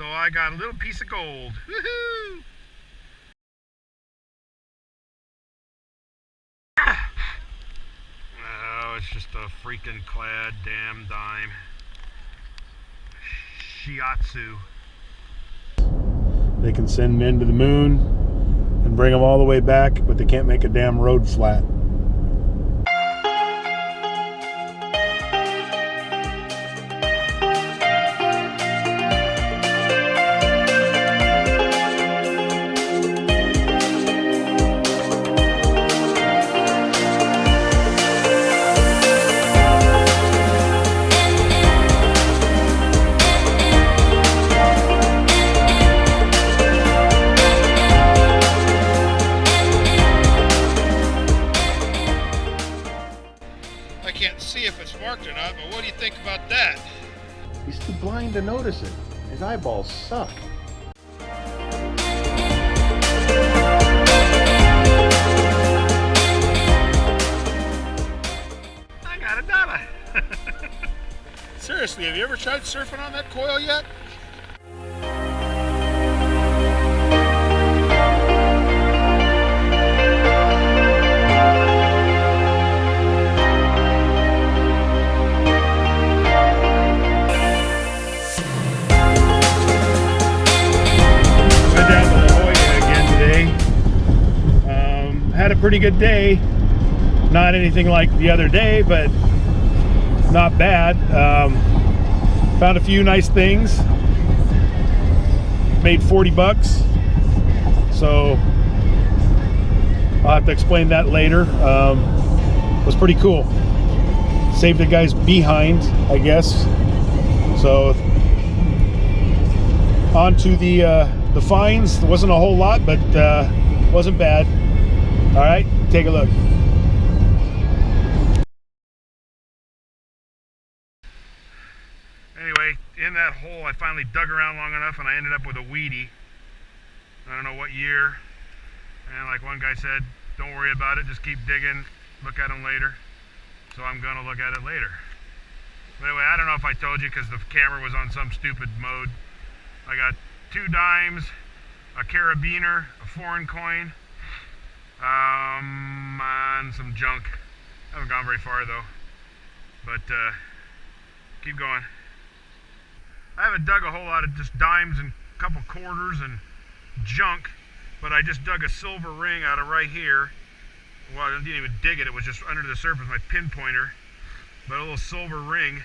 So I got a little piece of gold. Woohoo! Oh, it's just a freaking clad damn dime. Shiatsu. They can send men to the moon and bring them all the way back, but they can't make a damn road flat. I can't see if it's marked or not, but what do you think about that? He's too blind to notice it. His eyeballs suck. I got a dollar. Seriously, have you ever tried surfing on that coil yet? Had a pretty good day. Not anything like the other day, but not bad. Found a few nice things. Made 40 bucks. So I'll have to explain that later. Was pretty cool. Saved the guy's behind, I guess. So on to the fines. There wasn't a whole lot, but wasn't bad. All right, take a look. Anyway, in that hole, I finally dug around long enough and I ended up with a weedy. I don't know what year. And like one guy said, don't worry about it, just keep digging, look at them later. So I'm gonna look at it later. But anyway, I don't know if I told you because the camera was on some stupid mode. I got 2 dimes, a carabiner, a foreign coin, and some junk. I haven't gone very far though, but keep going. I haven't dug a whole lot of just dimes and a couple quarters and junk, but I just dug a silver ring out of right here. Well, I didn't even dig it, it was just under the surface, my pinpointer, but a little silver ring.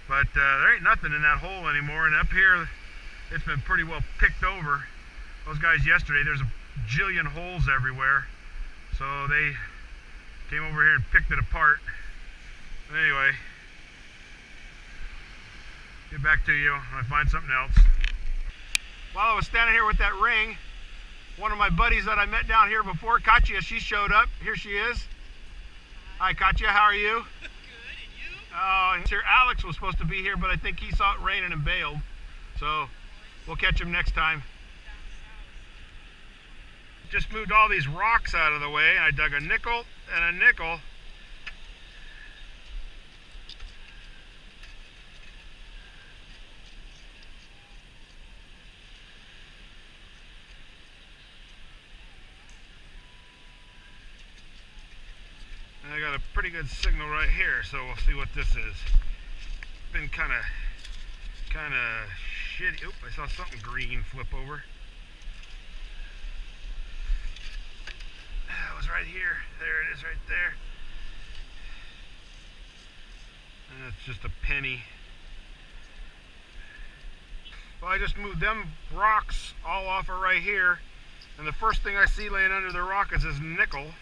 But there ain't nothing in that hole anymore, and up here it's been pretty well picked over. Those guys yesterday, there's a jillion holes everywhere. So they came over here and picked it apart. But anyway, get back to you when I find something else. While I was standing here with that ring, one of my buddies that I met down here before, Katya, she showed up. Here she is. Hi Katya, how are you? Good, and you? Oh, here Alex was supposed to be here, but I think he saw it raining and bailed. So we'll catch him next time. Just moved all these rocks out of the way. I dug a nickel and a nickel. And I got a pretty good signal right here, so we'll see what this is. Been kind of shitty. Oop, I saw something green flip over. It was right here. There it is right there. And it's just a penny. Well, I just moved them rocks all off of right here, and the first thing I see laying under the rock is this nickel.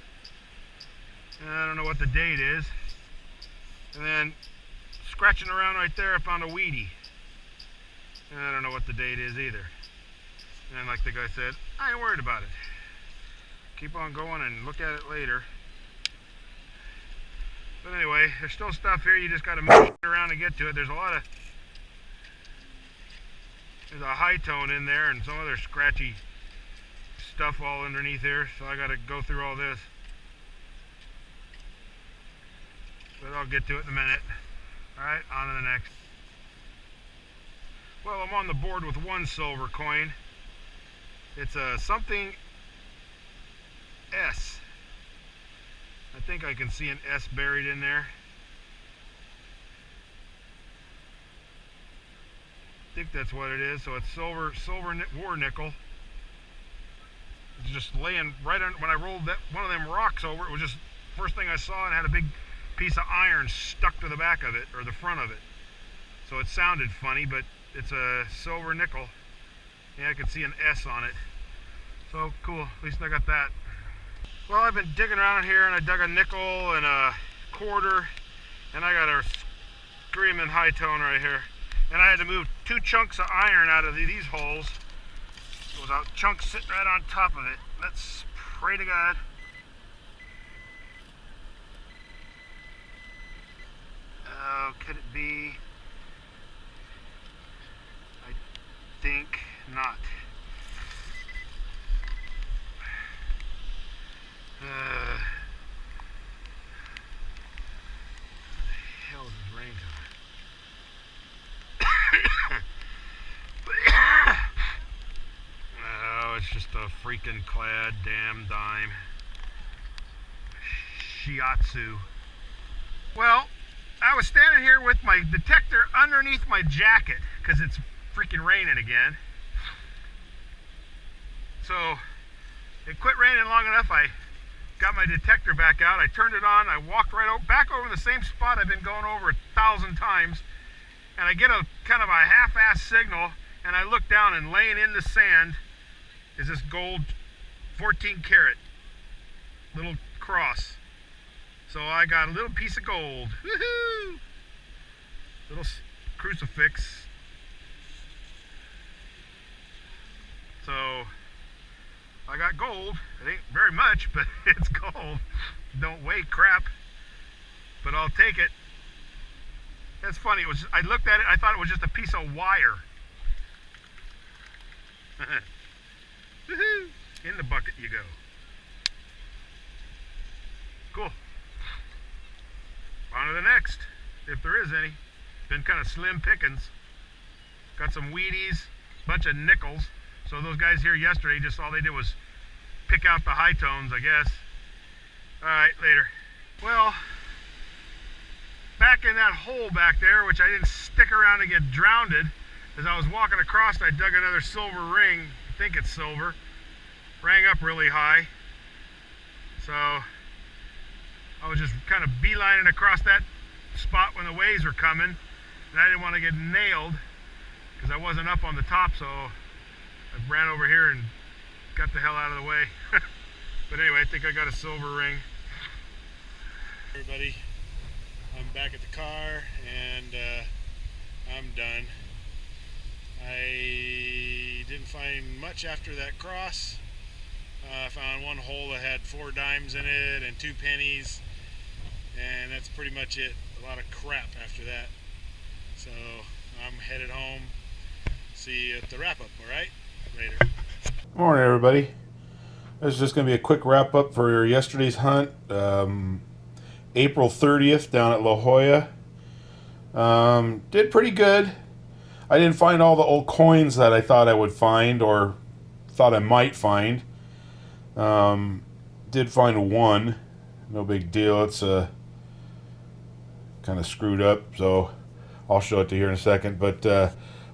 And I don't know what the date is. And then scratching around right there, I found a weedy. And I don't know what the date is either. And like the guy said, I ain't worried about it. Keep on going and look at it later. But anyway, there's still stuff here. You just got to move around to get to it. There's a high tone in there and some other scratchy stuff all underneath here. So I got to go through all this. But I'll get to it in a minute. All right, on to the next. Well, I'm on the board with one silver coin. It's a something S. I think I can see an S buried in there. I think that's what it is. So it's silver war nickel. It's just laying right on. When I rolled that one of them rocks over, it was just first thing I saw, and had a big piece of iron stuck to the back of it, or the front of it. So it sounded funny, but it's a silver nickel. Yeah, I could see an S on it. So cool, at least I got that. Well, I've been digging around here, and I dug a nickel and a quarter, and I got a screaming high tone right here. And I had to move 2 chunks of iron out of these holes. There was a chunk sitting right on top of it. Let's pray to God. Oh, could it be? I think not. What the hell is this rain coming? Oh, it's just a freaking clad damn dime. Shiatsu. Well, I was standing here with my detector underneath my jacket because it's freaking raining again. So it quit raining long enough. I got my detector back out. I turned it on. I walked right back over the same spot I've been going over 1,000 times. And I get a kind of a half-ass signal, and I look down, and laying in the sand is this gold 14 karat little cross. So I got a little piece of gold. Woohoo! Little crucifix. So I got gold. It ain't very much, but it's gold. Don't weigh crap, but I'll take it. That's funny. It was. I looked at it. I thought it was just a piece of wire. Woohoo! In the bucket you go. Cool. On to the next, if there is any. Been kind of slim pickings. Got some Wheaties, bunch of nickels. So those guys here yesterday, just all they did was pick out the high tones, I guess. All right, later. Well, back in that hole back there, which I didn't stick around and get drowned, as I was walking across, I dug another silver ring. I think it's silver. Rang up really high. So I was just kind of beelining across that spot when the waves were coming, and I didn't want to get nailed because I wasn't up on the top, so I ran over here and got the hell out of the way. But anyway, I think I got a silver ring. Everybody, I'm back at the car, and I'm done. I didn't find much after that cross. I found one hole that had 4 dimes in it and 2 pennies, and that's pretty much it. A lot of crap after that. So I'm headed home. See you at the wrap up, alright? Later. Morning, everybody. This is just going to be a quick wrap up for yesterday's hunt. April 30th down at La Jolla. Did pretty good. I didn't find all the old coins that I thought I would find or thought I might find. Did find one. No big deal. It's kind of screwed up, so I'll show it to you here in a second. But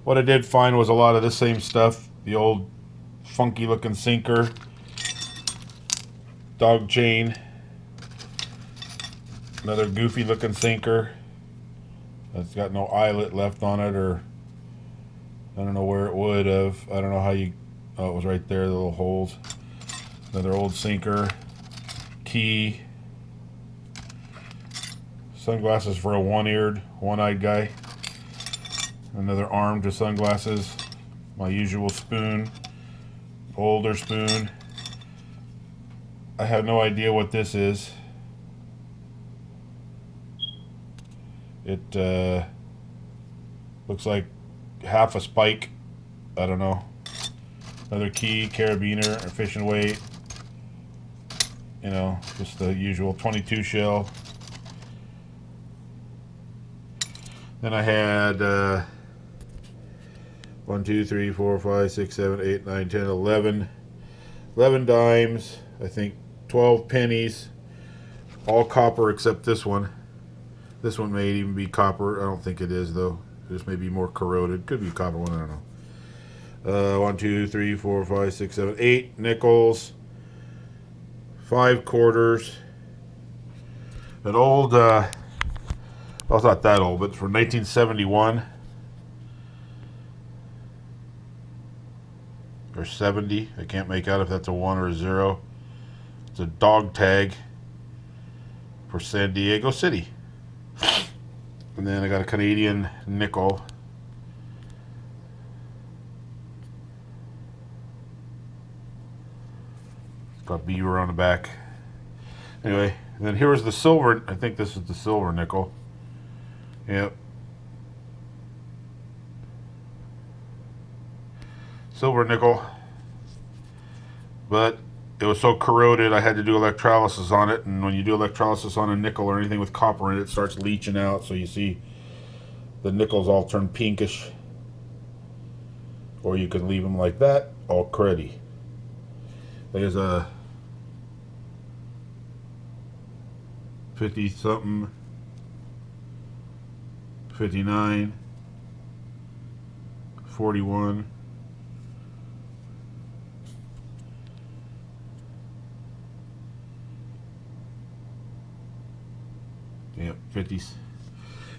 what I did find was a lot of the same stuff. The old funky looking sinker, dog chain, another goofy looking sinker that's got no eyelet left on it, or I don't know where it would have. I don't know how you, oh, it was right there, the little holes. Another old sinker, key, sunglasses for a one-eared, one-eyed guy, another arm to sunglasses, my usual spoon, older spoon. I have no idea what this is. It looks like half a spike. I don't know. Another key, carabiner, fishing weight. You know, just the usual 22 shell. Then I had 1, 2, 3, 4, 5, 6, 7, 8, 9, 10, 11. 11 dimes. I think 12 pennies. All copper except this one. This one may even be copper. I don't think it is, though. This may be more corroded. Could be a copper one. I don't know. 1, 2, 3, 4, 5, 6, 7, 8 nickels. 5 quarters. An old, well, it's not that old, but from 1971. Or 70. I can't make out if that's a 1 or a 0. It's a dog tag for San Diego City. And then I got a Canadian nickel. It's got beaver on the back. Anyway, and then here was the silver. I think this is the silver nickel. Yep. Silver nickel. But it was so corroded I had to do electrolysis on it, and when you do electrolysis on a nickel or anything with copper in it, it starts leaching out, so you see the nickels all turn pinkish. Or you can leave them like that, all cruddy. There's a 50 something, 59, 41. Yep, 50s.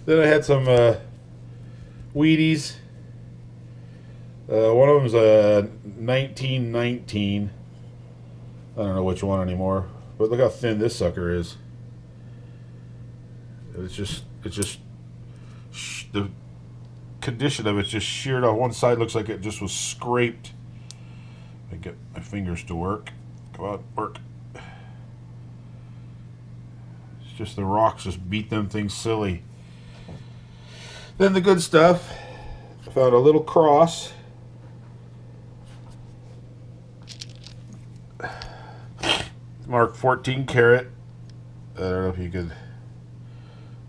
Then I had some Wheaties. One of them's a 1919. I don't know which one anymore. But look how thin this sucker is. It's just the condition of it's just sheared off. One side looks like it just was scraped. I get my fingers to work. Come on, work. Just the rocks just beat them things silly. Then the good stuff. I found a little cross. Marked 14 karat. I don't know if you could.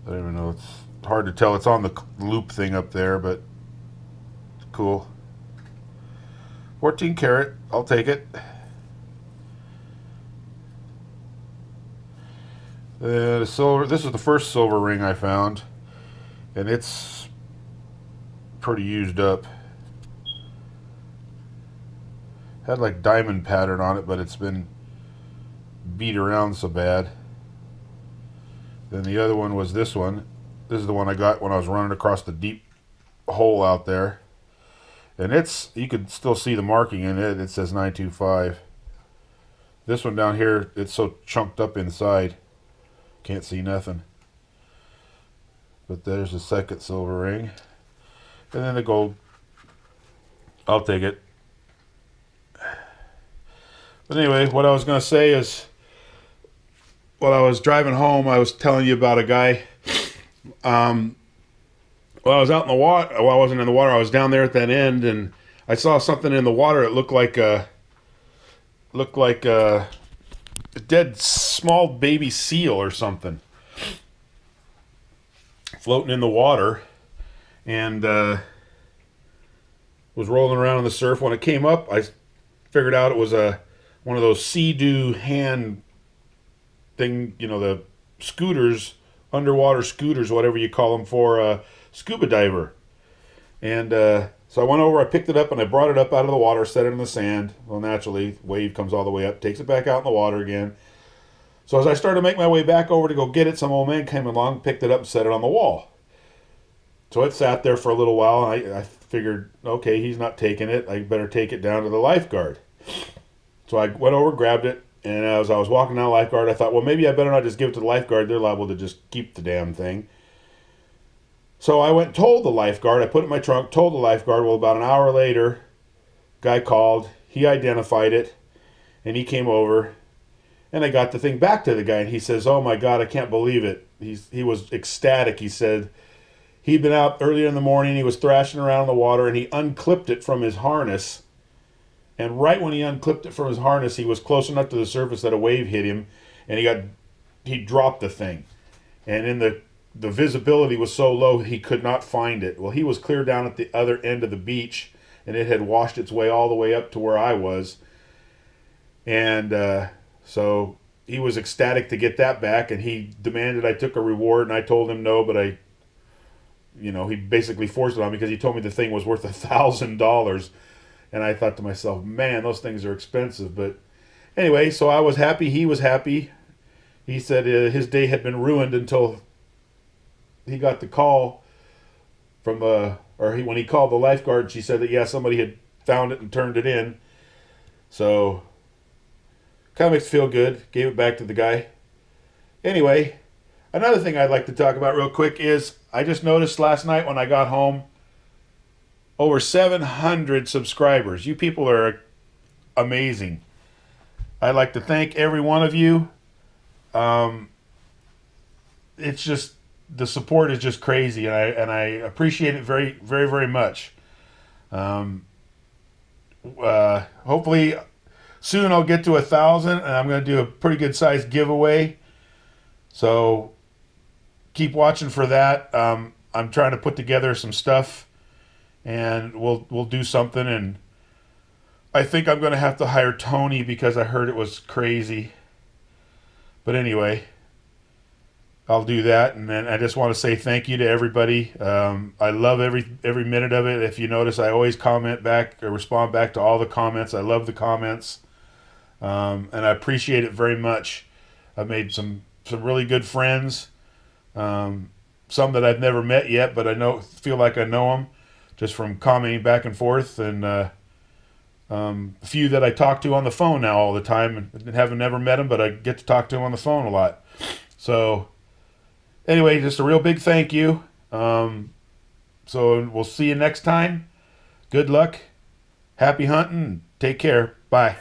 I don't even know. It's hard to tell. It's on the loop thing up there, but it's cool. 14 karat. I'll take it. The silver. This is the first silver ring I found, and it's pretty used up. Had like diamond pattern on it, but it's been beat around so bad. Then the other one was this one. This is the one I got when I was running across the deep hole out there, and you could still see the marking in it. It says 925. This one down here, it's so chunked up inside. Can't see nothing. But there's the second silver ring. And then the gold. I'll take it. But anyway, what I was going to say is, while I was driving home, I was telling you about a guy. While I was out in the water, well, I wasn't in the water, I was down there at that end, and I saw something in the water. It looked like a dead small baby seal or something floating in the water, and was rolling around in the surf. When it came up, I figured out it was one of those Sea-Doo hand thing, you know, the scooters, underwater scooters, whatever you call them, for a scuba diver. And so I went over, I picked it up, and I brought it up out of the water, set it in the sand. Well, naturally, wave comes all the way up, takes it back out in the water again. So as I started to make my way back over to go get it, some old man came along, picked it up, and set it on the wall. So it sat there for a little while, and I figured, okay, he's not taking it. I better take it down to the lifeguard. So I went over, grabbed it, and as I was walking down the lifeguard, I thought, well, maybe I better not just give it to the lifeguard. They're liable to just keep the damn thing. So I went and told the lifeguard. I put it in my trunk, told the lifeguard. Well, about an hour later, guy called. He identified it, and he came over, and I got the thing back to the guy, and he says, oh, my God, I can't believe it. He was ecstatic. He said he'd been out earlier in the morning. He was thrashing around in the water, and he unclipped it from his harness. And right when he unclipped it from his harness, he was close enough to the surface that a wave hit him, and he dropped the thing. And in the visibility was so low he could not find it. Well, he was clear down at the other end of the beach, and it had washed its way all the way up to where I was. And so he was ecstatic to get that back, and he demanded I took a reward, and I told him no, but he basically forced it on me because he told me the thing was worth $1,000. And I thought to myself, man, those things are expensive. But anyway, so I was happy. He was happy. He said his day had been ruined until he got the call from when he called the lifeguard. She said that, yeah, somebody had found it and turned it in. So kind of makes me feel good. Gave it back to the guy. Anyway, another thing I'd like to talk about real quick is I just noticed last night when I got home, over 700 subscribers. You people are amazing. I'd like to thank every one of you. It's just, the support is just crazy, and I appreciate it very, very, very much. Hopefully soon I'll get to 1,000, and I'm going to do a pretty good sized giveaway. So keep watching for that. I'm trying to put together some stuff, and we'll do something. And I think I'm going to have to hire Tony because I heard it was crazy. But anyway, I'll do that. And then I just want to say thank you to everybody. I love every minute of it. If you notice, I always comment back or respond back to all the comments. I love the comments, and I appreciate it very much. I've made some really good friends. Some that I've never met yet, but feel like I know them just from commenting back and forth, and a few that I talk to on the phone now all the time, and haven't never met them, but I get to talk to them on the phone a lot. So anyway, just a real big thank you. So we'll see you next time. Good luck. Happy hunting. Take care. Bye.